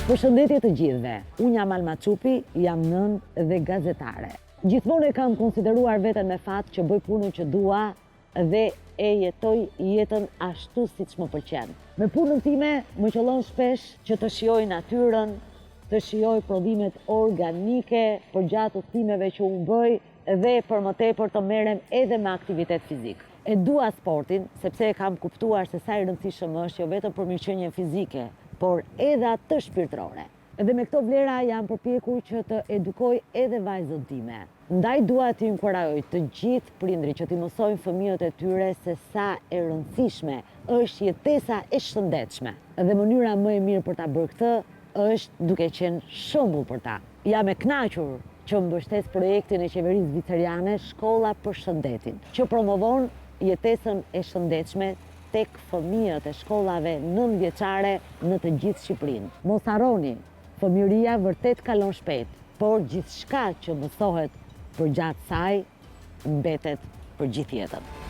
Përshëndetje të gjithëve, unë jam Alma Çupi, jam nënë dhe gazetare. Gjithmonë e kam konsideruar veten me fat që bëj punën që dua dhe e jetoj jetën ashtu siç më pëlqen. Me punën time më qëllon shpesh që të shijoj natyrën, të shijoj prodhimet organike përgjatë udhëtimeve që unë bëj dhe për më tepër të merrem edhe me aktivitet fizik. E dua sportin sepse e kam kuptuar se sa i rëndësishëm është jo vetëm për mirëqenien fizike, por edhe atë shpirtërore. Dhe me këto vlera jam përpjekur që të edukoj edhe vajzën time. Ndaj dua të inkurajoj të gjithë prindrit që t'i mësojnë fëmijët e tyre se sa e rëndësishme është jetesa e shëndetshme. Dhe mënyra më e mirë për ta bërë këtë është duke qenë shembull për ta. Jam e kënaqur që mbështes projektin e qeverisë zviceriane Shkolla për Shëndetin, që promovon jetesën e shëndetshme tek fëmijët e shkollave 9 vjeçare në të gjithë Shqipërinë. Mos harroni, fëmijëria vërtet kalon shpejt, por gjithçka që mësohet përgjatë saj mbetet për gjithë jetën.